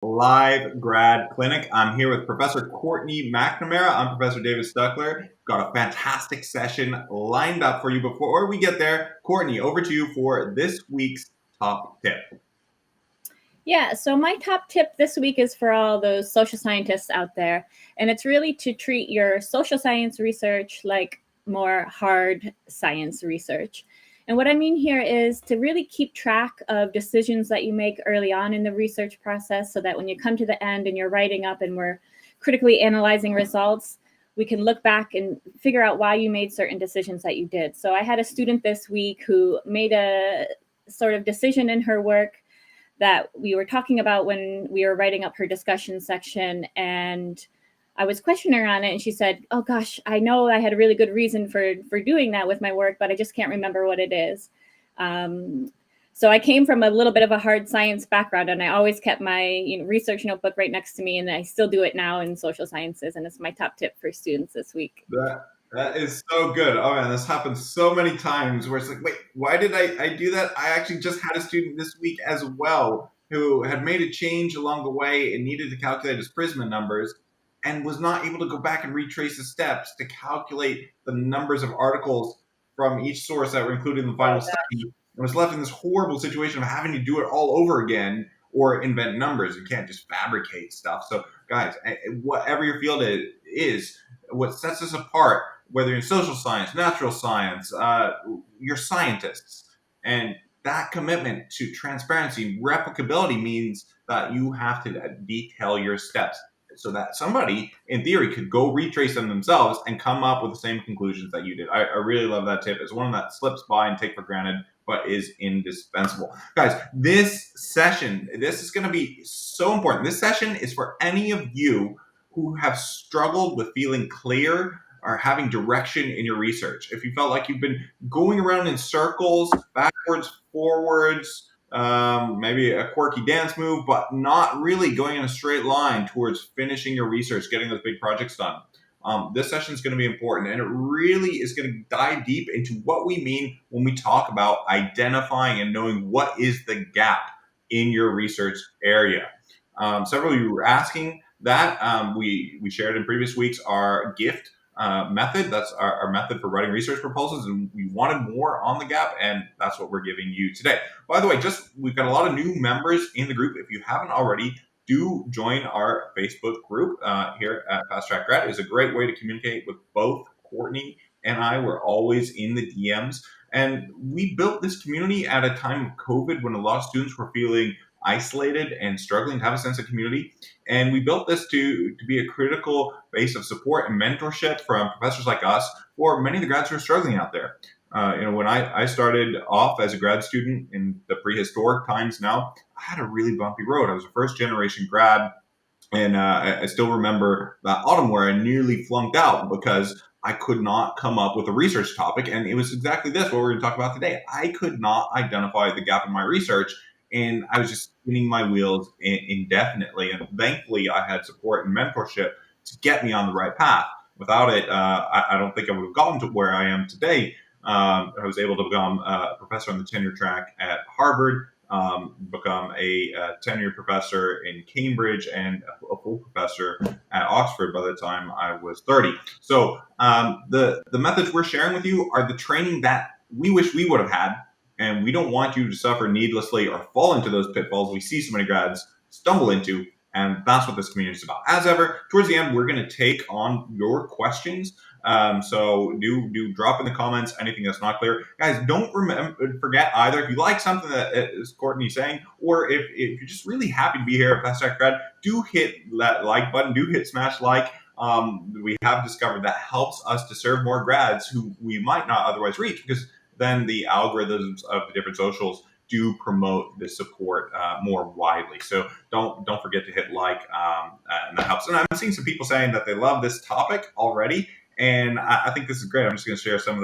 live grad clinic. I'm here with Professor Courtney McNamara. I'm Professor David Stuckler. Got a fantastic session lined up for you. Before we get there, Courtney, over to you for this week's top tip. Yeah, so my top tip this week is for all those social scientists out there, and it's really to treat your social science research like more hard science research. And what I mean here is to really keep track of decisions that you make early on in the research process so that when you come to the end and you're writing up and we're critically analyzing results, we can look back and figure out why you made certain decisions that you did. So I had a student this week who made a sort of decision in her work that we were talking about when we were writing up her discussion section, and I was questioning her on it, and she said, "Oh gosh, I know I had a really good reason for doing that with my work, but I just can't remember what it is." So I came from a little bit of a hard science background, and I always kept my research notebook right next to me, and I still do it now in social sciences, and it's my top tip for students this week. That is so good. Oh man, this happens so many times where it's like, wait, why did I do that? I actually just had a student this week as well who had made a change along the way and needed to calculate his Prisma numbers and was not able to go back and retrace the steps to calculate the numbers of articles from each source that were included in the final study, and was left in this horrible situation of having to do it all over again or invent numbers. You can't just fabricate stuff. So guys, whatever your field is, what sets us apart, whether in social science, natural science, you're scientists. And that commitment to transparency, replicability means that you have to detail your steps so that somebody, in theory, could go retrace them themselves and come up with the same conclusions that you did. I really love that tip. It's one that slips by and take for granted, but is indispensable. Guys, this session, this is going to be so important. This session is for any of you who have struggled with feeling clear or having direction in your research. If you felt like you've been going around in circles, backwards, forwards, maybe a quirky dance move, but not really going in a straight line towards finishing your research, getting those big projects done. This session is going to be important, and it really is going to dive deep into what we mean when we talk about identifying and knowing what is the gap in your research area. Several of you were asking that. We shared in previous weeks our GIFT method. That's our method for writing research proposals, and we wanted more on the gap, and that's what we're giving you today. By the way, we've got a lot of new members in the group. If you haven't already, do join our Facebook group here at Fast Track Grad. It's a great way to communicate with both Courtney and I. We're always in the DMs, and we built this community at a time of COVID when a lot of students were feeling isolated and struggling to have a sense of community. And we built this to be a critical base of support and mentorship from professors like us for many of the grads who are struggling out there. When I started off as a grad student in the prehistoric times now, I had a really bumpy road. I was a first generation grad, and I still remember that autumn where I nearly flunked out because I could not come up with a research topic. And it was exactly this, what we're going to talk about today. I could not identify the gap in my research, and I was just spinning my wheels indefinitely. And thankfully, I had support and mentorship to get me on the right path. Without it, I don't think I would have gotten to where I am today. I was able to become a professor on the tenure track at Harvard, become a tenured professor in Cambridge, and a full professor at Oxford by the time I was 30. So the methods we're sharing with you are the training that we wish we would have had, and we don't want you to suffer needlessly or fall into those pitfalls we see so many grads stumble into. And that's what this community is about. As ever, towards the end, we're going to take on your questions. So do drop in the comments anything that's not clear. Guys, don't forget either, if you like something that is Courtney saying, or if you're just really happy to be here at Fast Track Grad, do hit that like button, do hit smash like. We have discovered that helps us to serve more grads who we might not otherwise reach, because then the algorithms of the different socials do promote the support more widely. So don't forget to hit like, and that helps. And I'm seeing some people saying that they love this topic already, and I think this is great. I'm just going to share some of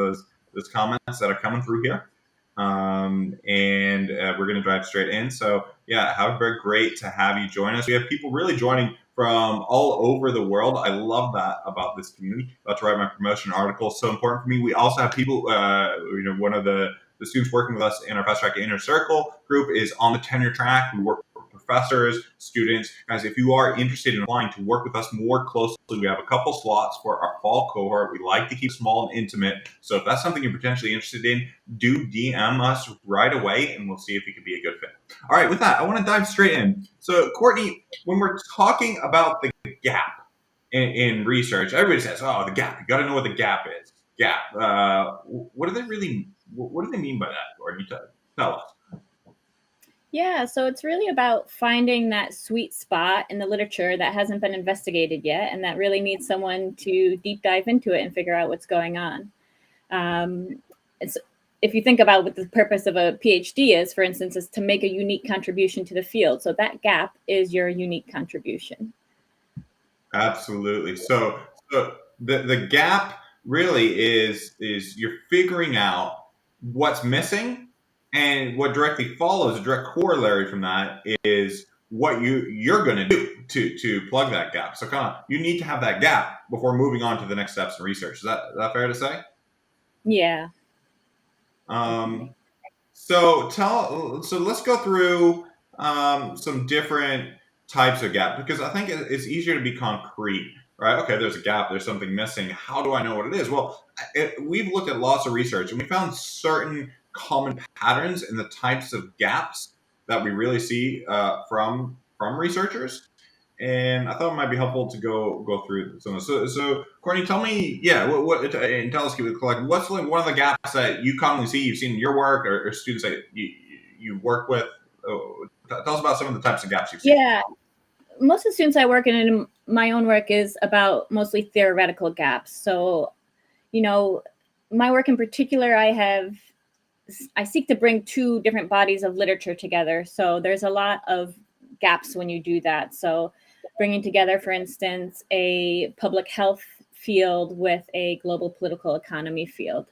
those comments that are coming through here, and we're going to dive straight in. So yeah, how very great to have you join us. We have people really joining from all over the world. I love that about this community. About to write my promotion article. So important for me. We also have people, one of the students working with us in our Fast Track Inner Circle group is on the tenure track. We work with professors, students, guys, if you are interested in applying to work with us more closely, we have a couple slots for our fall cohort. We like to keep small and intimate. So if that's something you're potentially interested in, do DM us right away and we'll see if it could be a good fit. All right, with that, I want to dive straight in. So, Courtney, when we're talking about the gap in research, everybody says, "Oh, the gap. You got to know what the gap is." Gap. What do they really? What do they mean by that, Courtney? Tell us. Yeah, so it's really about finding that sweet spot in the literature that hasn't been investigated yet, and that really needs someone to deep dive into it and figure out what's going on. It's if you think about what the purpose of a PhD is, for instance, is to make a unique contribution to the field. So that gap is your unique contribution. Absolutely. So the gap really is you're figuring out what's missing, and what directly follows, a direct corollary from that is what you're going to do to plug that gap. So kind of you need to have that gap before moving on to the next steps in research. Is that fair to say? Yeah, Um, definitely. so let's go through some different types of gap, because I think it's easier to be concrete, right? Okay, there's a gap, there's something missing. How do I know what it is? Well, we've looked at lots of research and we found certain common patterns in the types of gaps that we really see from researchers. And I thought it might be helpful to go through some of this. So Courtney, tell me, yeah, and tell us, like, what's like one of the gaps that you commonly see, you've seen in your work, or students that you work with. Tell us about some of the types of gaps you've seen. Yeah, most of the students I work in my own work is about mostly theoretical gaps. So, my work in particular, I seek to bring two different bodies of literature together. So there's a lot of gaps when you do that. So bringing together, for instance, a public health field with a global political economy field.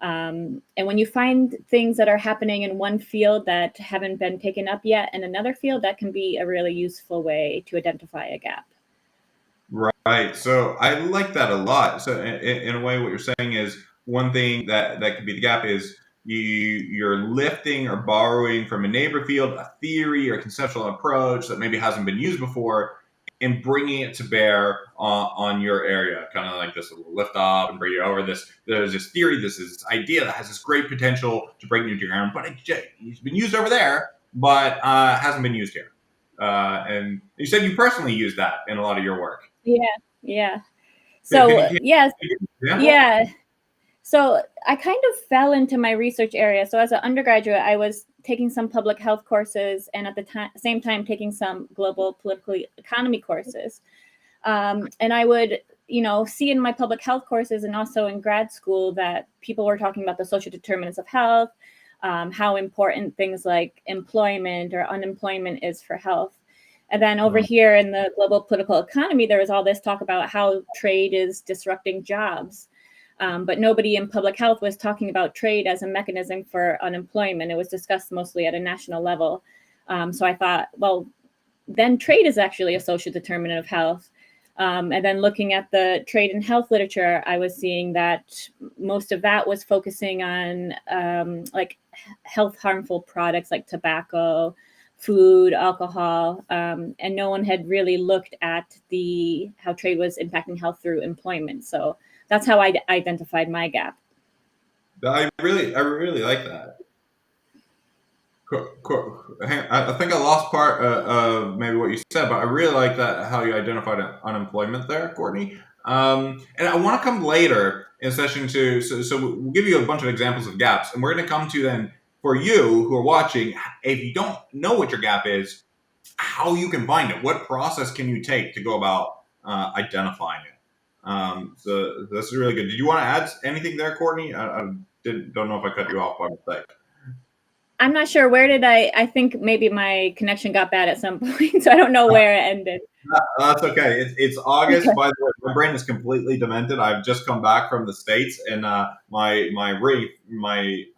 And when you find things that are happening in one field that haven't been taken up yet in another field, that can be a really useful way to identify a gap. Right. So I like that a lot. So in a way, what you're saying is one thing that could be the gap is you're lifting or borrowing from a neighbor field a theory or conceptual approach that maybe hasn't been used before, and bringing it to bear on your area, kind of like this little lift off and bring you over this. There's this theory, this idea that has this great potential to bring you to your own, but it's been used over there, but hasn't been used here. And you said you personally use that in a lot of your work. Yeah, yeah. Can So, you yes, give an example? yeah. So I kind of fell into my research area. So as an undergraduate, I was taking some public health courses and at the same time taking some global political economy courses. And I would, see in my public health courses and also in grad school that people were talking about the social determinants of health, how important things like employment or unemployment is for health. And then over here in the global political economy, there was all this talk about how trade is disrupting jobs. But nobody in public health was talking about trade as a mechanism for unemployment. It was discussed mostly at a national level. So I thought, well, then trade is actually a social determinant of health. And then looking at the trade and health literature, I was seeing that most of that was focusing on like health harmful products like tobacco, food, alcohol, and no one had really looked at how trade was impacting health through employment. So that's how I identified my gap. I really like that. I think I lost part of maybe what you said, but I really like that how you identified unemployment there, Courtney. And I want to come later in session two. So we'll give you a bunch of examples of gaps, and we're going to come to then for you who are watching. If you don't know what your gap is, how you can find it, what process can you take to go about identifying it. So that's really good. Did you want to add anything there, Courtney? I don't know if I cut you off by mistake. I'm not sure where did I think maybe my connection got bad at some point, so I don't know where it ended. That's okay. It's August. Okay. By the way, my brain is completely demented. I've just come back from the States, and my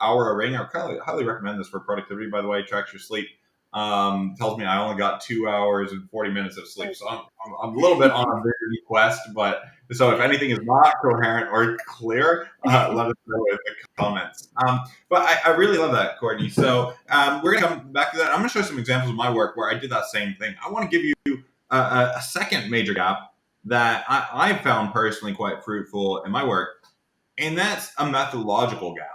hour ring. I highly recommend this for productivity. By the way, tracks your sleep. Tells me I only got 2 hours and 40 minutes of sleep. So I'm a little bit on a very quest, but So if anything is not coherent or clear, let us know in the comments. But I really love that, Courtney. So we're going to come back to that. I'm going to show some examples of my work where I did that same thing. I want to give you a second major gap that I found personally quite fruitful in my work, and that's a methodological gap.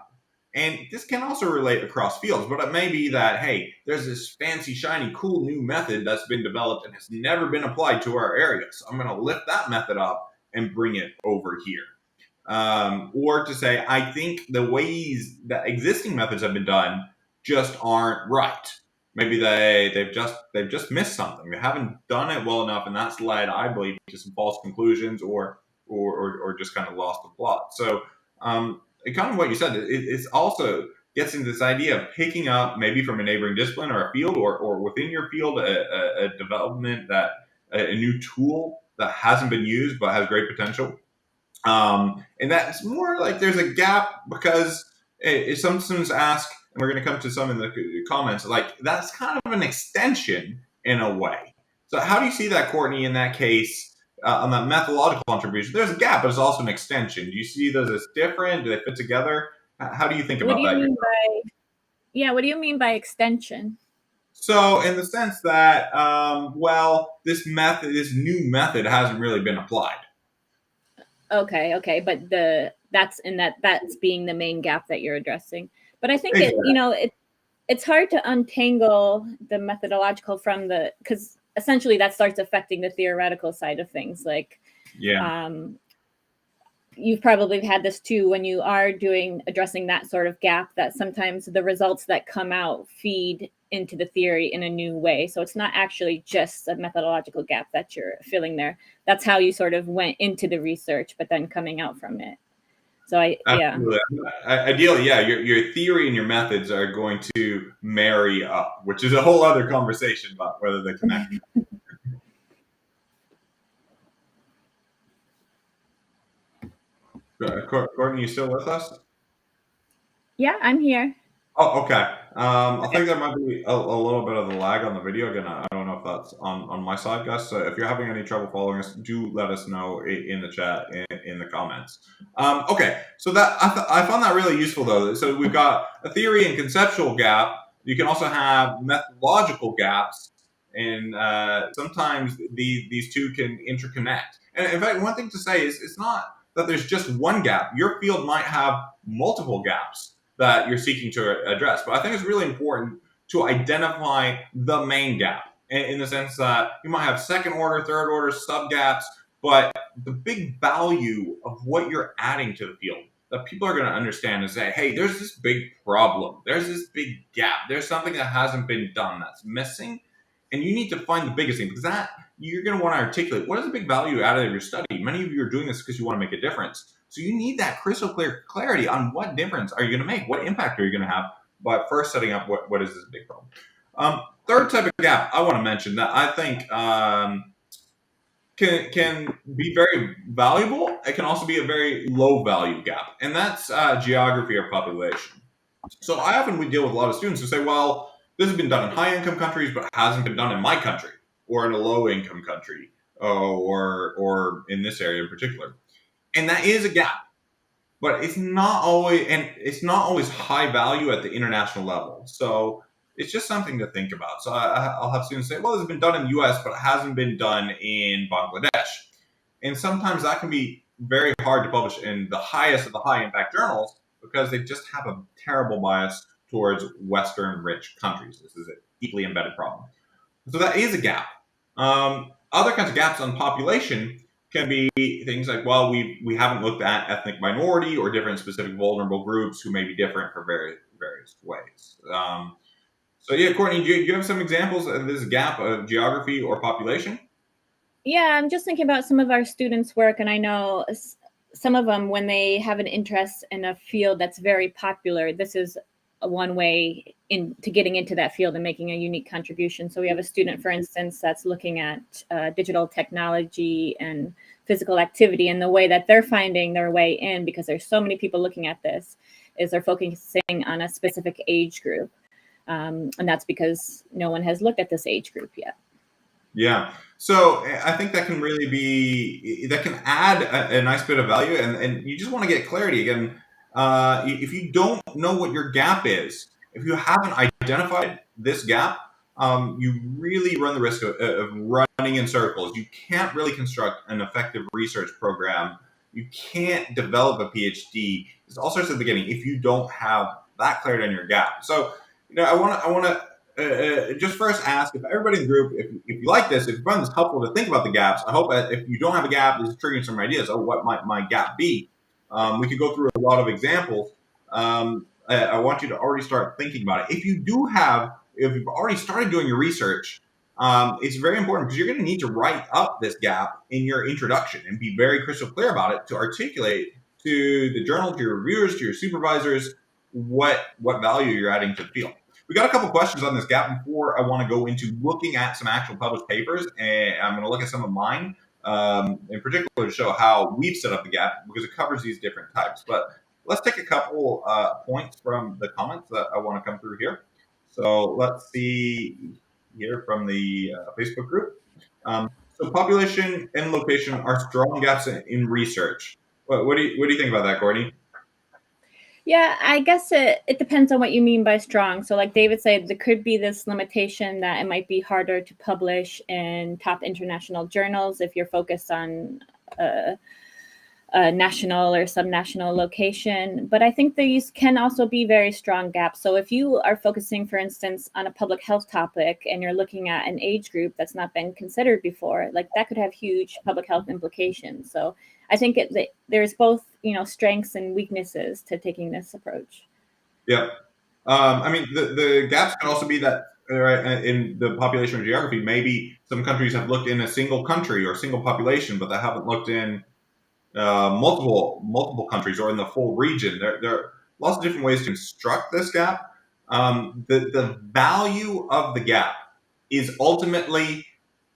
And this can also relate across fields, but it may be that, hey, there's this fancy, shiny, cool new method that's been developed and has never been applied to our area. So I'm going to lift that method up and bring it over here. Or to say, I think the ways that existing methods have been done just aren't right. Maybe they've just missed something. They haven't done it well enough, and that's led, I believe, to some false conclusions or just kind of lost the plot. So kind of what you said, it's also gets into this idea of picking up maybe from a neighboring discipline or a field or within your field a development that a new tool that hasn't been used but has great potential. And that's more like there's a gap because some students ask, and we're going to come to some in the comments, like that's kind of an extension in a way. So how do you see that, Courtney, in that case? On that methodological contribution, there's a gap, but it's also an extension. Do you see those as different? Do they fit together? How do you think about that? What do you mean by extension? So, in the sense that, this new method hasn't really been applied. Okay, but that's being the main gap that you're addressing. But I think exactly. it's hard to untangle the methodological from because essentially that starts affecting the theoretical side of things. Like, you've probably had this too when you are addressing that sort of gap, that sometimes the results that come out feed into the theory in a new way. So it's not actually just a methodological gap that you're filling there. That's how you sort of went into the research, but then coming out from it. So Absolutely. Ideally, your theory and your methods are going to marry up, which is a whole other conversation about whether they connect. Courtney, you still with us? Yeah, I'm here. Oh, okay. I think there might be a little bit of the lag on the video. Again, I don't know if that's on my side, guys. So if you're having any trouble following us, do let us know in the chat, in the comments. Okay, so that I found that really useful, though. So we've got a theory and conceptual gap. You can also have methodological gaps, and sometimes these two can interconnect. And in fact, one thing to say is it's not that there's just one gap. Your field might have multiple gaps that you're seeking to address. But I think it's really important to identify the main gap in the sense that you might have second order, third order sub gaps, but the big value of what you're adding to the field that people are going to understand is that, hey, there's this big problem. There's this big gap. There's something that hasn't been done that's missing. And you need to find the biggest thing because that you're going to want to articulate what is the big value out of your study. Many of you are doing this because you want to make a difference. So you need that crystal clear clarity on what difference are you going to make? What impact are you going to have by first setting up what is this big problem? Third type of gap I want to mention that I think can be very valuable. It can also be a very low value gap, and that's geography or population. So I often we deal with a lot of students who say, well, this has been done in high income countries, but hasn't been done in my country or in a low income country or in this area in particular. And that is a gap, but it's not always high value at the international level. So it's just something to think about. So I'll have students say, well, this has been done in the US, but it hasn't been done in Bangladesh. And sometimes that can be very hard to publish in the highest of the high impact journals because they just have a terrible bias towards Western rich countries. This is a deeply embedded problem. So that is a gap. Other kinds of gaps on population can be things like, well, we haven't looked at ethnic minority or different specific vulnerable groups who may be different for various ways. So yeah, Courtney, do you have some examples of this gap of geography or population? Yeah, I'm just thinking about some of our students' work, and I know some of them, when they have an interest in a field that's very popular, this is one way into getting into that field and making a unique contribution. So we have a student, for instance, that's looking at digital technology and physical activity, and the way that they're finding their way in, because there's so many people looking at this, is they're focusing on a specific age group. And that's because no one has looked at this age group yet. Yeah. So I think that can really that can add a nice bit of value, and you just want to get clarity again. If you don't know what your gap is, if you haven't identified this gap, you really run the risk of running in circles. You can't really construct an effective research program. You can't develop a PhD. It's all starts at the beginning if you don't have that clarity on your gap. So, I want to just first ask if everybody in the group, if you like this, if you find this helpful to think about the gaps, I hope that if you don't have a gap, this is triggering some ideas. Oh, what might my gap be? We could go through a lot of examples. I want you to already start thinking about it. If you've already started doing your research, it's very important because you're going to need to write up this gap in your introduction and be very crystal clear about it to articulate to the journal, to your reviewers, to your supervisors, what value you're adding to the field. We got a couple questions on this gap before I want to go into looking at some actual published papers, and I'm going to look at some of mine in particular to show how we've set up the gap because it covers these different types. But let's take a couple points from the comments that I want to come through here. So let's see here from the Facebook group. So population and location are strong gaps in research. What do you think about that, Courtney? Yeah, I guess it depends on what you mean by strong. So, like David said, there could be this limitation that it might be harder to publish in top international journals if you're focused on a national or subnational location. But I think these can also be very strong gaps. So if you are focusing, for instance, on a public health topic and you're looking at an age group that's not been considered before, like that could have huge public health implications. So I think there's both, strengths and weaknesses to taking this approach. Yeah. I mean, the gaps can also be that in the population geography, maybe some countries have looked in a single country or single population, but they haven't looked in multiple countries or in the full region. There are lots of different ways to construct this gap. The value of the gap is ultimately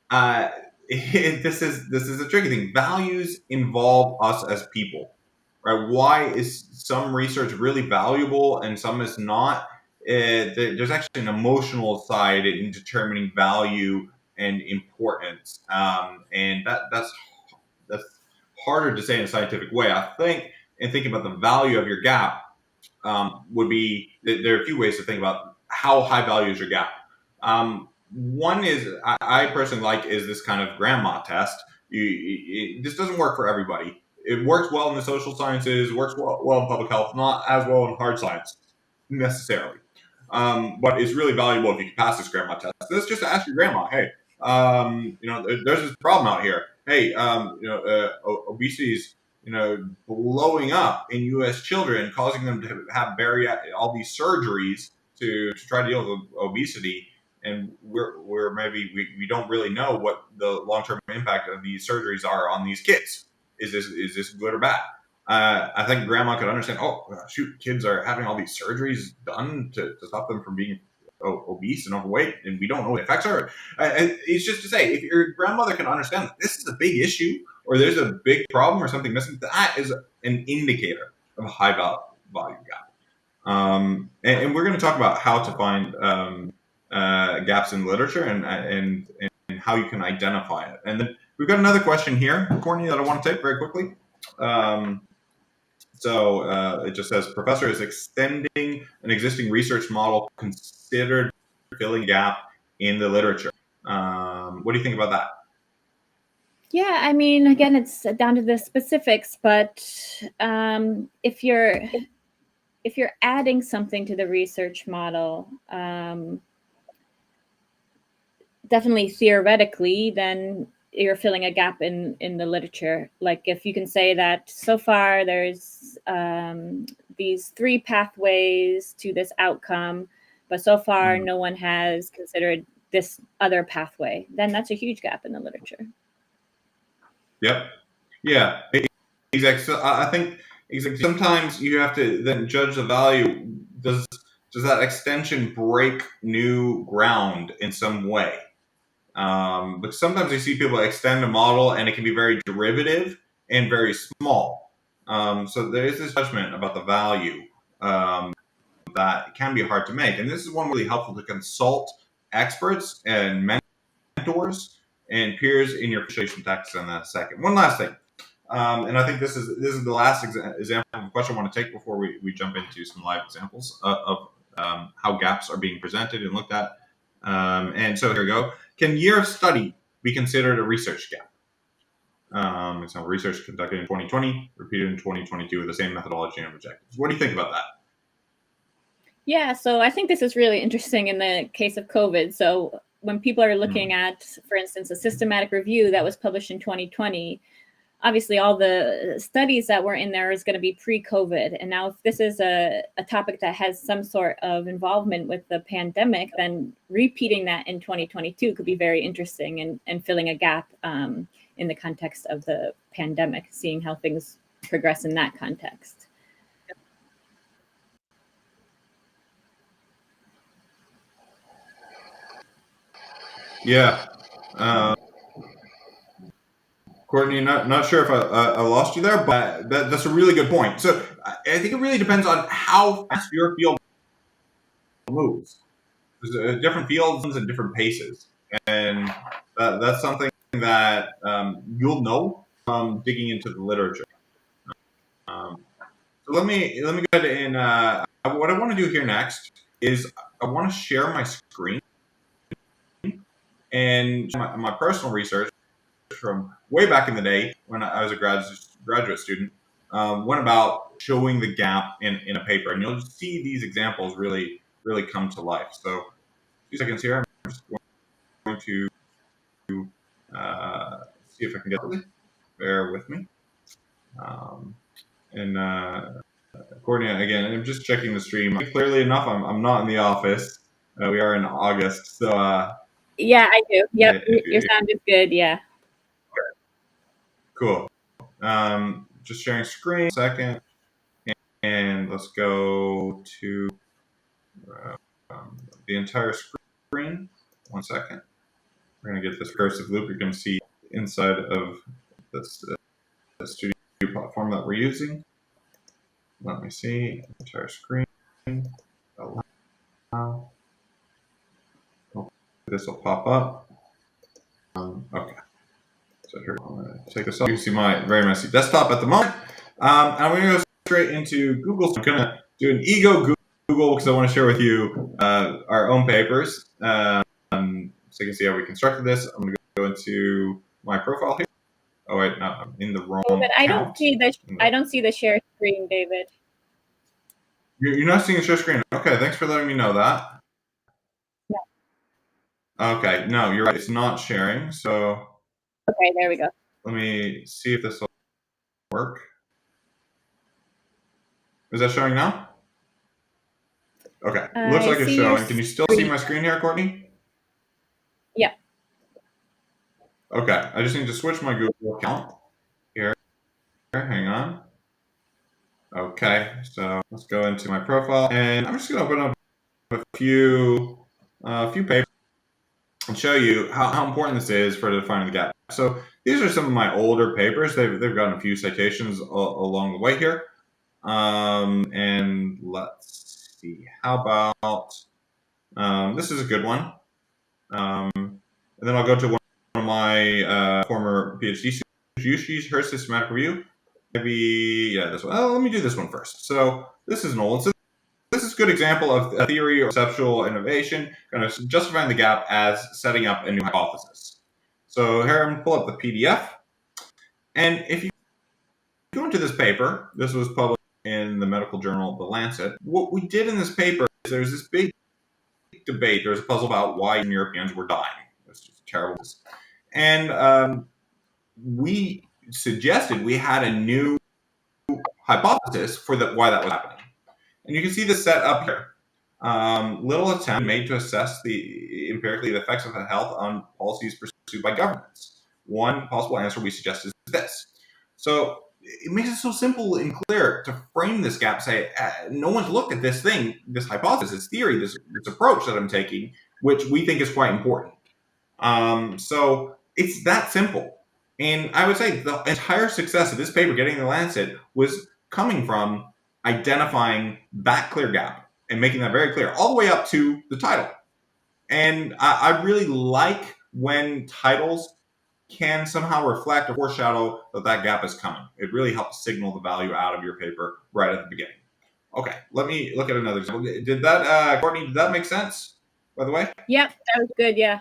this is a tricky thing. Values involve us as people, right? Why is some research really valuable and some is not? There's actually an emotional side in determining value and importance, and that's harder to say in a scientific way. I think in thinking about the value of your gap would be there are a few ways to think about how high value is your gap. One is I personally like is this kind of grandma test. This doesn't work for everybody. It works well in the social sciences, works well in public health, not as well in hard science necessarily. But it's really valuable if you can pass this grandma test. Let's just ask your grandma, hey, there's this problem out here. Hey, obesity is blowing up in U.S. children, causing them to have all these surgeries to try to deal with obesity. And we're maybe we don't really know what the long term impact of these surgeries are on these kids. Is this good or bad? I think grandma could understand. Oh, shoot, kids are having all these surgeries done to stop them from being obese and overweight, and we don't know what the effects are. It's just to say, if your grandmother can understand that this is a big issue, or there's a big problem, or something missing, that is an indicator of a high value gap. And we're going to talk about how to find gaps in literature and how you can identify it. And then we've got another question here, Courtney, that I want to take very quickly. So it just says, professor, is extending an existing research model considered filling a gap in the literature? What do you think about that? Yeah, I mean, again, it's down to the specifics, but if you're adding something to the research model, definitely theoretically, then you're filling a gap in the literature. Like if you can say that so far there's these 3 pathways to this outcome, but so far no one has considered this other pathway, then that's a huge gap in the literature. Yep. Yeah. Exactly. So I think sometimes you have to then judge the value. Does that extension break new ground in some way? But sometimes you see people extend a model and it can be very derivative and very small. So there is this judgment about the value that can be hard to make. And this is one really helpful to consult experts and mentors and peers in your presentation text in a second. One last thing. And I think this is the last example of question I want to take before we jump into some live examples of how gaps are being presented and looked at. And so here we go. Can year of study be considered a research gap? Example, research conducted in 2020, repeated in 2022 with the same methodology and objectives. What do you think about that? Yeah, so I think this is really interesting in the case of COVID. So when people are looking at, for instance, a systematic review that was published in 2020, obviously all the studies that were in there is going to be pre-COVID. And now if this is a topic that has some sort of involvement with the pandemic, then repeating that in 2022 could be very interesting and filling a gap in the context of the pandemic, seeing how things progress in that context. Yeah. Courtney, not sure if I lost you there, but that's a really good point. So I think it really depends on how fast your field moves. There's different fields and different paces, and that's something that you'll know from digging into the literature. So let me go ahead and what I want to do here next is I want to share my screen and my personal research from way back in the day when I was a graduate student, went about showing the gap in a paper. And you'll just see these examples really come to life. So 2 seconds here. I'm just going to see if I can get it. Bear with me. Courtney, again, I'm just checking the stream. Clearly enough, I'm not in the office. We are in August. So yeah, I do. Yep, your sound is good. Yeah. Cool. Just sharing screen. Second, and let's go to the entire screen. 1 second. We're going to get this cursive loop. You're going to see inside of this the studio platform that we're using. Let me see. Entire screen. Allow. This will pop up. Okay. So here, I'm going to take this off. You can see my very messy desktop at the moment. And I'm going to go straight into Google. So I'm going to do an ego Google because I want to share with you our own papers. So you can see how we constructed this. I'm going to go into my profile here. Oh wait, no, I'm in the wrong. But I don't see the share screen, David. You're not seeing the share screen. Okay, thanks for letting me know that. No. Okay, no, you're right. It's not sharing. So. Okay, there we go. Let me see if this will work. Is that showing now? Okay, looks like it's showing. Can you still see my screen here, Courtney? Yeah. Okay, I just need to switch my Google account here. Hang on. Okay, so let's go into my profile, and I'm just going to open up a few papers and show you how important this is for defining the gap. So these are some of my older papers. They've gotten a few citations along the way here. And let's see, how about this is a good one. And then I'll go to one of my former PhD students. Yushi's her systematic review. Maybe, yeah, this one. Oh, let me do this one first. So this is an old. So this is a good example of a theory or conceptual innovation, kind of justifying the gap as setting up a new hypothesis. So here I'm going to pull up the PDF. And if you go into this paper, this was published in the medical journal, The Lancet. What we did in this paper is there's this big debate. There's a puzzle about why Europeans were dying. It's just terrible. And we suggested we had a new hypothesis for why that was happening. And you can see this set up here. Little attempt made to assess empirically the effects of health on policies pursued by governments. One possible answer we suggest is this. So it makes it so simple and clear to frame this gap, say, no one's looked at this thing, this hypothesis, theory, this approach that I'm taking, which we think is quite important. So it's that simple. And I would say the entire success of this paper getting the Lancet was coming from identifying that clear gap and making that very clear all the way up to the title. And I really like when titles can somehow reflect or foreshadow that gap is coming. It really helps signal the value out of your paper right at the beginning. Okay, let me look at another example. Did that, Courtney, did that make sense, by the way? Yep, that was good. Yeah.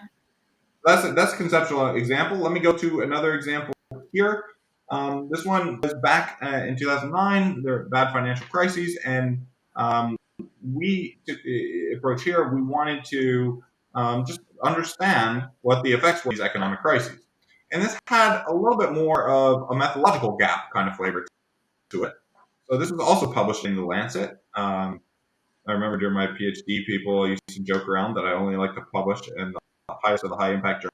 That's a conceptual example. Let me go to another example here. This one was back in 2009. There were bad financial crises, and we took the approach here. We wanted to just understand what the effects were of these economic crises. And this had a little bit more of a methodological gap kind of flavor to it. So this was also published in The Lancet. I remember during my PhD, people used to joke around that I only like to publish in the highest of the high impact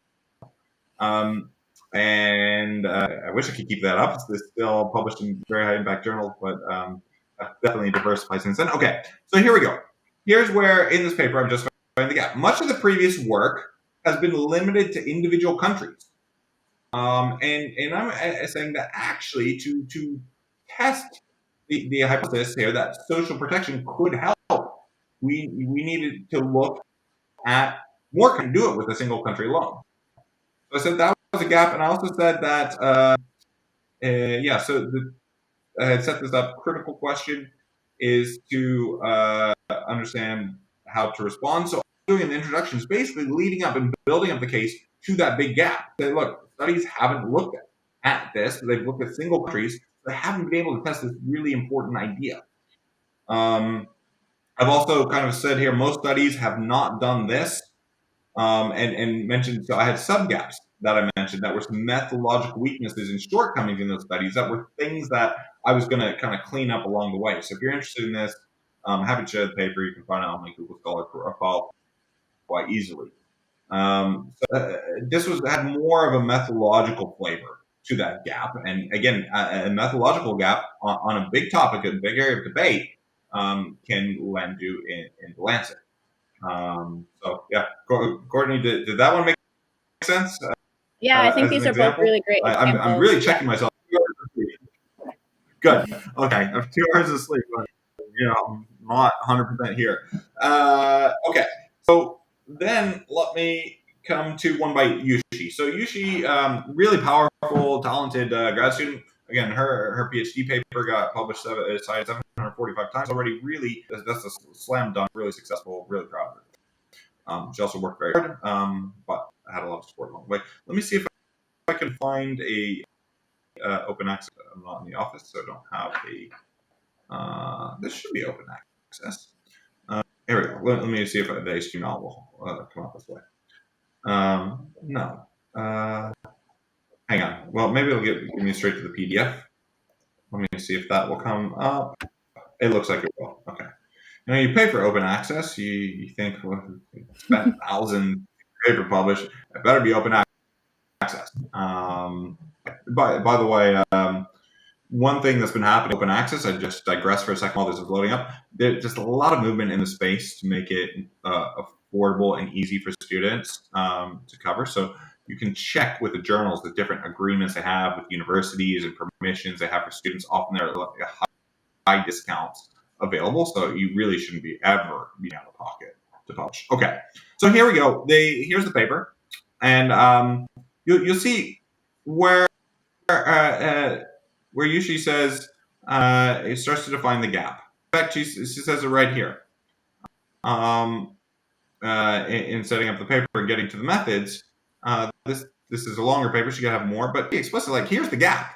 journals. And I wish I could keep that up. It's still published in very high impact journals, but I've definitely diversified since then. Okay, so here we go. Here's where in this paper I'm just finding the gap. Much of the previous work has been limited to individual countries. And I'm saying that actually to test the hypothesis here that social protection could help, we needed to look at more can do it with a single country alone. So I said that was a gap, and I also said that I had set this up. Critical question is to understand how to respond. So doing an introduction is basically leading up and building up the case to that big gap. Say, look, studies haven't looked at this. They've looked at single countries. They haven't been able to test this really important idea. I've also kind of said here, most studies have not done this, and mentioned, so I had subgaps that I mentioned that were some methodological weaknesses and shortcomings in those studies that were things that I was going to kind of clean up along the way. So if you're interested in this, happy to share the paper. You can find it on my Google Scholar profile quite easily. This had more of a methodological flavor to that gap. And again, a methodological gap on a big topic, a big area of debate, can land you in the Lancet. So yeah, Courtney, did that one make sense? Yeah, I think these are both really great examples. I'm really checking myself. Good. Okay, I have 2 hours of sleep, but I'm not 100% here. Okay, so then let me come to one by Yushi. So Yushi, really powerful, talented grad student. Again, her PhD paper got published 745 times already. Really, that's a slam dunk. Really successful. Really proud of her. She also worked very hard, but I had a lot of support along the way. Let me see if I can find a open access. I'm not in the office, so I don't have a. This should be open access. Here we go. Let me see if the HTML will come up this way. No. Hang on. Well, maybe it'll give me straight to the PDF. Let me see if that will come up. It looks like it will. Okay. Now you pay for open access. You think, well, you spent 1,000 paper published. It better be open access. By the way, one thing that's been happening in open access, I just digress for a second while this is loading up. There's just a lot of movement in the space to make it affordable and easy for students to cover. So you can check with the journals the different agreements they have with universities and permissions they have for students. Often they're high discounts available, so you really shouldn't be ever be out of pocket to publish. Okay, so here we go. Here's the paper, and you'll see where Yushi says it starts to define the gap. In fact, she says it right here. In setting up the paper and getting to the methods, this is a longer paper. She gotta have more, but be explicit. Like, here's the gap.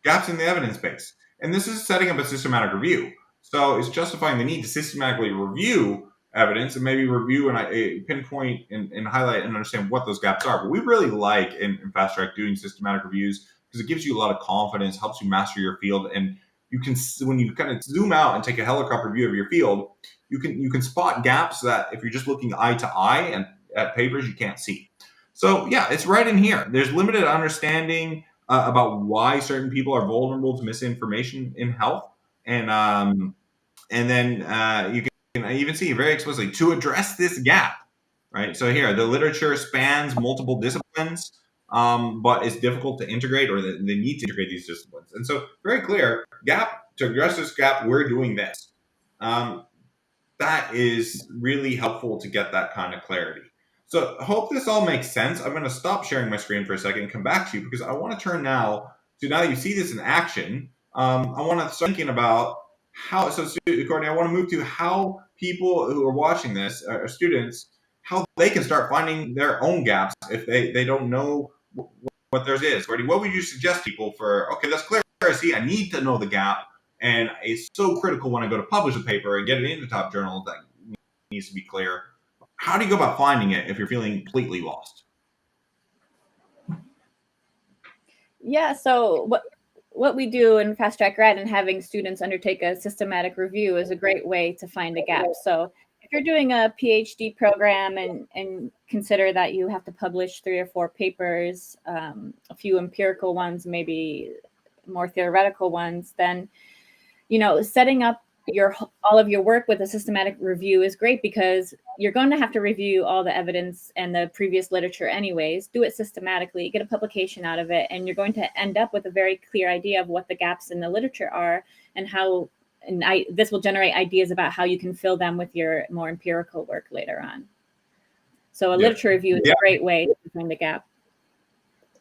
Gaps in the evidence base, and this is setting up a systematic review. So it's justifying the need to systematically review evidence and maybe review and pinpoint and highlight and understand what those gaps are. But we really like in Fast Track doing systematic reviews because it gives you a lot of confidence, helps you master your field, and you can, when you kind of zoom out and take a helicopter view of your field, you can spot gaps that if you're just looking eye to eye and at papers you can't see. So yeah, it's right in here. There's limited understanding about why certain people are vulnerable to misinformation in health, and then you can even see very explicitly to address this gap, right? So here, the literature spans multiple disciplines, but it's difficult to integrate, or they need to integrate these disciplines. And so very clear, gap, to address this gap, we're doing this. That is really helpful to get that kind of clarity. So hope this all makes sense. I'm going to stop sharing my screen for a second and come back to you because I want to turn now to now that you see this in action. I want to start thinking about how. So, Courtney, I want to move to how people who are watching this, students, how they can start finding their own gaps if they don't know what theirs is. Courtney, what would you suggest people for? Okay, that's clear. I see. I need to know the gap, and it's so critical when I go to publish a paper and get it into top journals that needs to be clear. How do you go about finding it if you're feeling completely lost? Yeah, so what we do in Fast Track Grad and having students undertake a systematic review is a great way to find a gap. So if you're doing a PhD program and consider that you have to publish 3 or 4 papers, a few empirical ones, maybe more theoretical ones, then setting up all of your work with a systematic review is great because you're going to have to review all the evidence and the previous literature anyways. Do it systematically, get a publication out of it, and you're going to end up with a very clear idea of what the gaps in the literature are and how. And this will generate ideas about how you can fill them with your more empirical work later on. So a literature review is a great way to find the gap.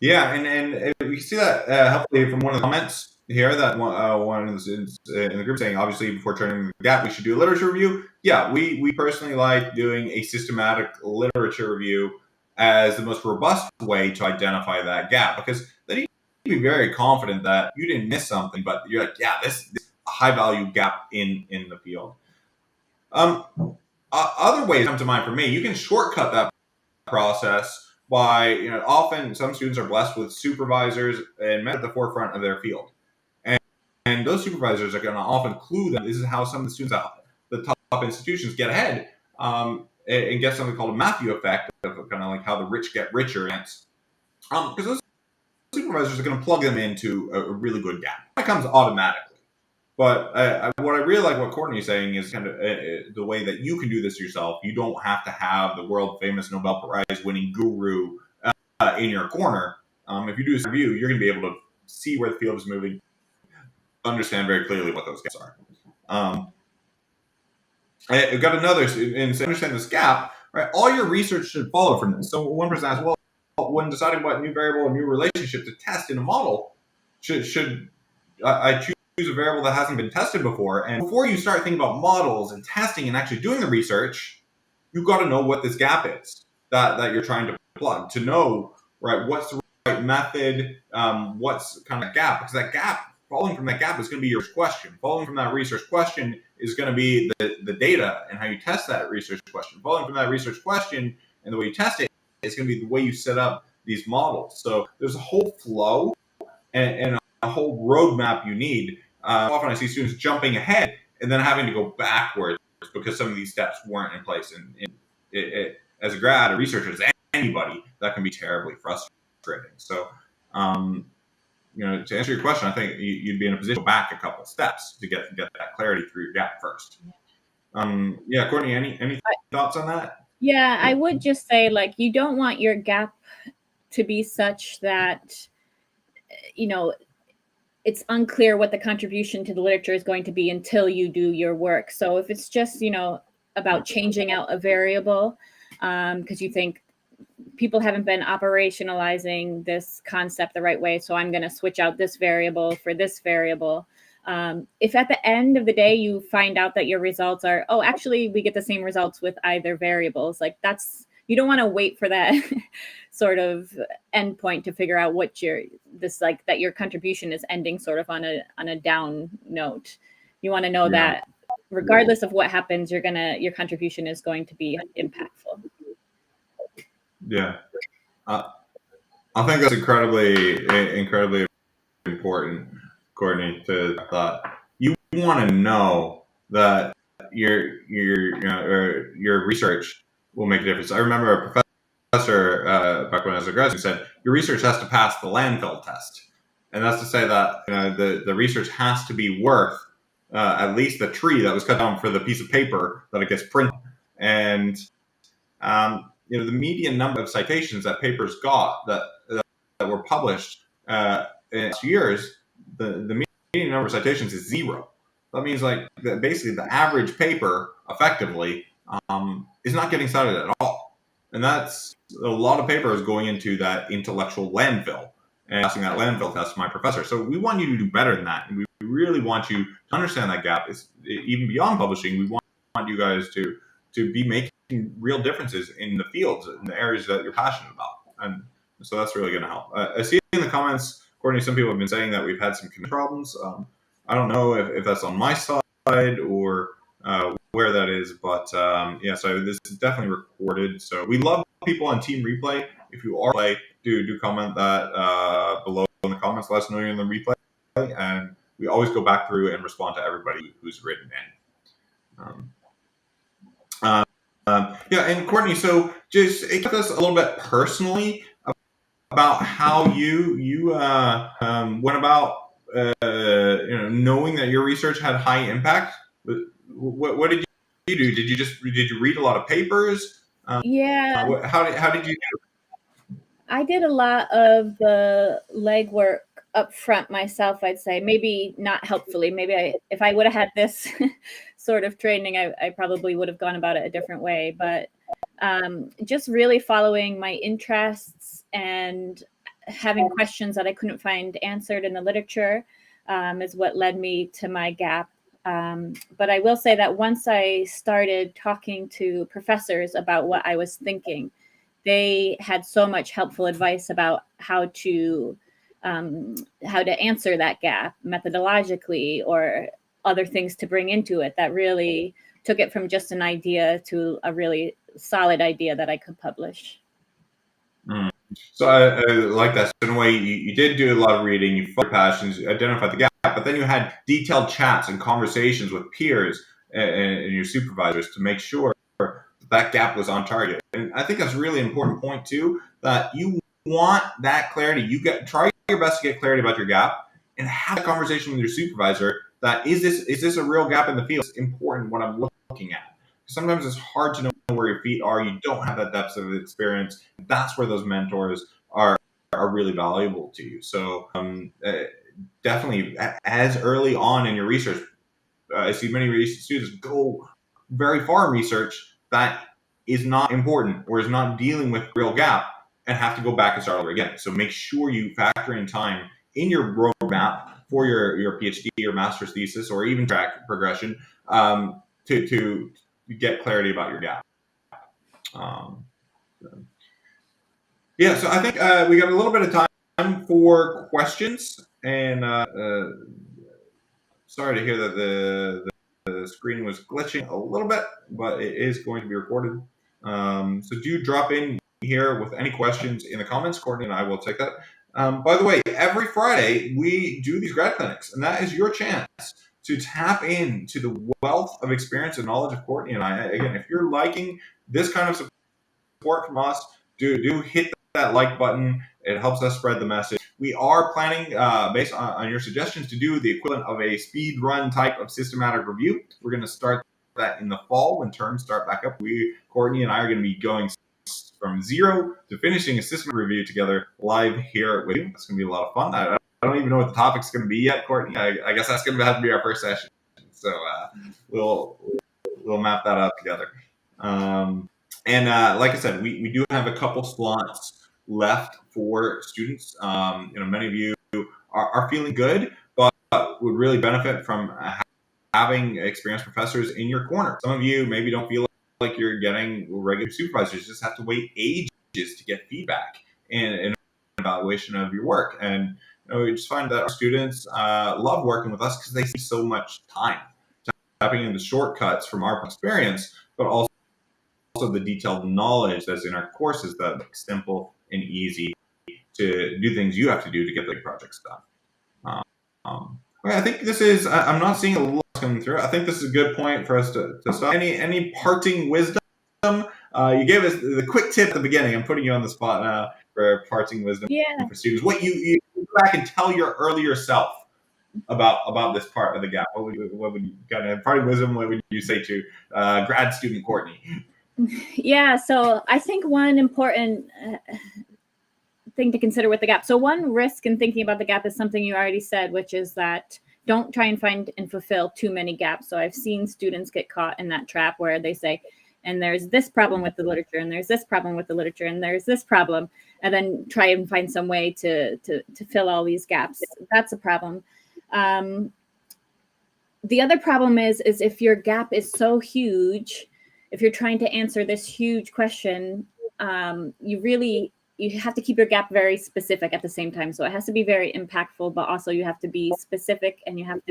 Yeah, and we see that helpfully from one of the comments here that one of the students in the group saying, obviously, before turning the gap, we should do a literature review. Yeah, we personally like doing a systematic literature review as the most robust way to identify that gap because then you can be very confident that you didn't miss something, but you're like, yeah, this is a high value gap in the field. Other ways come to mind for me. You can shortcut that process by, often some students are blessed with supervisors and men at the forefront of their field. And those supervisors are going to often clue them. This is how some of the students at the top institutions get ahead and get something called a Matthew effect, of kind of like how the rich get richer. Because those supervisors are going to plug them into a really good gap. That comes automatically. But what I really like what Courtney is saying is kind of the way that you can do this yourself. You don't have to have the world famous Nobel Prize winning guru in your corner. If you do this review, you're going to be able to see where the field is moving, understand very clearly what those gaps are. I've got another, and to understand this gap, right? All your research should follow from this. So one person asked, well, when deciding what new variable or new relationship to test in a model, should I choose a variable that hasn't been tested before? And before you start thinking about models and testing and actually doing the research, you've got to know what this gap is that you're trying to plug, to know, right, what's the right method, what's kind of gap, because that gap, following from that gap is going to be your question. Following from that research question is going to be the data and how you test that research question. Following from that research question and the way you test it is going to be the way you set up these models. So there's a whole flow and a whole roadmap you need. Often I see students jumping ahead and then having to go backwards because some of these steps weren't in place. And as a grad, a researcher, as anybody, that can be terribly frustrating. So, to answer your question, I think you'd be in a position to go back a couple steps to get that clarity through your gap first. Courtney, any thoughts on that? Yeah, I would just say, you don't want your gap to be such that, it's unclear what the contribution to the literature is going to be until you do your work. So if it's just, about changing out a variable, because you think people haven't been operationalizing this concept the right way, so I'm going to switch out this variable for this variable. If at the end of the day you find out that your results are, actually we get the same results with either variables, you don't want to wait for that sort of endpoint to figure out that your contribution is ending sort of on a down note. You want to know that regardless of what happens, your contribution is going to be impactful. Yeah, I think that's incredibly important, Courtney. To that, you want to know that your research will make a difference. I remember a professor back when I was a graduate said your research has to pass the landfill test, and that's to say that the research has to be worth at least the tree that was cut down for the piece of paper that it gets printed. And the median number of citations that papers got that were published in years, the median number of citations is 0. That means basically the average paper effectively is not getting cited at all. And that's a lot of papers going into that intellectual landfill and passing that landfill test to my professor. So we want you to do better than that. And we really want you to understand that gap. Is even beyond publishing, we want you guys to be making real differences in the fields, in the areas that you're passionate about. And so that's really going to help. I see in the comments, Courtney, some people have been saying that we've had some problems. I don't know if that's on my side or where that is, but yeah, so this is definitely recorded. So we love people on Team Replay. If you are play, do comment that below in the comments. Let us know you're in the replay, and we always go back through and respond to everybody who's written in. Yeah, and Courtney, so just give us a little bit personally about how you went about knowing that your research had high impact. What did you do? Did you read a lot of papers? Yeah, How did you do? I did a lot of the legwork up front myself, I'd say. Maybe not helpfully. Maybe if I would have had this sort of training, I probably would have gone about it a different way. But just really following my interests and having questions that I couldn't find answered in the literature is what led me to my gap. But I will say that once I started talking to professors about what I was thinking, they had so much helpful advice about how to answer that gap methodologically or other things to bring into it that really took it from just an idea to a really solid idea that I could publish. So I like that. So in a way, you did do a lot of reading, you followed your passions, you identified the gap, but then you had detailed chats and conversations with peers and your supervisors to make sure that gap was on target. And I think that's a really important point too, that you want that clarity. Try your best to get clarity about your gap and have a conversation with your supervisor that is this a real gap in the field? It's important what I'm looking at. Sometimes it's hard to know where your feet are. You don't have that depth of experience. That's where those mentors are really valuable to you. So definitely as early on in your research, I see many students go very far in research that is not important or is not dealing with real gap and have to go back and start over again. So make sure you factor in time in your roadmap for your PhD or master's thesis or even track progression to get clarity about your gap. Yeah, so I think we got a little bit of time for questions, and sorry to hear that the screen was glitching a little bit, but it is going to be recorded. So do drop in here with any questions in the comments. Courtney and I will take that. By the way, every Friday we do these grad clinics, and that is your chance to tap into the wealth of experience and knowledge of Courtney and I. Again, if you're liking this kind of support from us, do hit that like button. It helps us spread the message. We are planning, based on your suggestions, to do the equivalent of a speed run type of systematic review. We're going to start that in the fall when terms start back up. Courtney and I are going to be going from zero to finishing a systematic review together live here with you. It's going to be a lot of fun. I don't even know what the topic's going to be yet, Courtney. I guess that's going to have to be our first session. So we'll map that out together. And like I said, we do have a couple slots left for students. Many of you are feeling good, but would really benefit from having experienced professors in your corner. Some of you maybe don't feel like you're getting regular supervisors. You just have to wait ages to get feedback and evaluation of your work. And we just find that our students love working with us because they save so much time tapping into shortcuts from our experience, but also the detailed knowledge that's in our courses that makes simple and easy to do things you have to do to get the projects done. Okay, I think this is, I'm not seeing a lot coming through. I think this is a good point for us to stop. Any parting wisdom? You gave us the quick tip at the beginning. I'm putting you on the spot now for parting wisdom for students. What you go back and tell your earlier self about this part of the gap. What would you kind of parting wisdom? What would you say to grad student Courtney? Yeah, so I think one important thing to consider with the gap. So one risk in thinking about the gap is something you already said, which is that don't try and find and fulfill too many gaps. So I've seen students get caught in that trap where they say, and there's this problem with the literature, and there's this problem with the literature, and there's this problem, and then try and find some way to fill all these gaps. That's a problem. The other problem is if your gap is so huge, if you're trying to answer this huge question, you have to keep your gap very specific at the same time. So it has to be very impactful, but also you have to be specific, and you have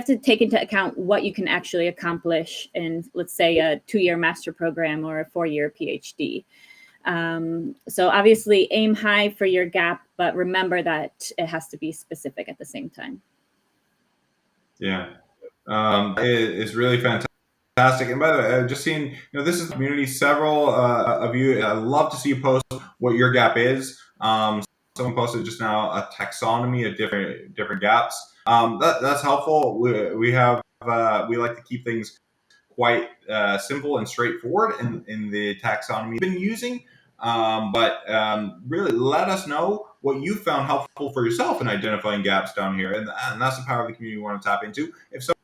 to take into account what you can actually accomplish in, let's say, a 2-year master program or a 4-year PhD. So obviously aim high for your gap, but remember that it has to be specific at the same time. Yeah, it's really fantastic. And by the way, just seeing, this is the community. Several of you, I love to see you post what your gap is. Someone posted just now a taxonomy of different gaps. That's helpful. We like to keep things quite simple and straightforward in the taxonomy we've been using. But really, let us know what you found helpful for yourself in identifying gaps down here. And that's the power of the community we want to tap into. If some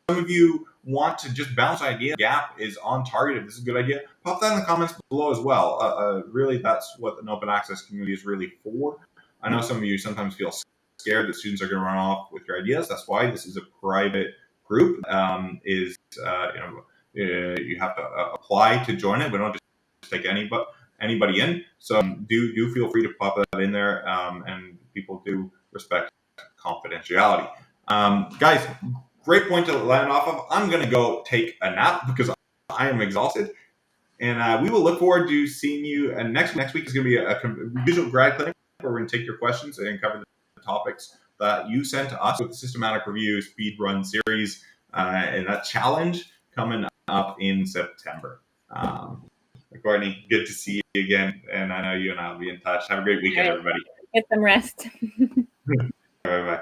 of you want to just bounce idea, gap is on target, if this is a good idea, pop that in the comments below as well. Really, that's what an open access community is really for. I know some of you sometimes feel scared that students are going to run off with your ideas. That's why this is a private group. You have to apply to join it. We don't just take anybody in. So do feel free to pop that in there, and people do respect confidentiality. Guys, great point to land off of. I'm going to go take a nap because I am exhausted. And we will look forward to seeing you. And next week is going to be a visual grad clinic where we're going to take your questions and cover the topics that you sent to us with the systematic review speed run series and that challenge coming up in September. Courtney, good to see you again. And I know you and I will be in touch. Have a great weekend, everybody. Get some rest. Bye-bye.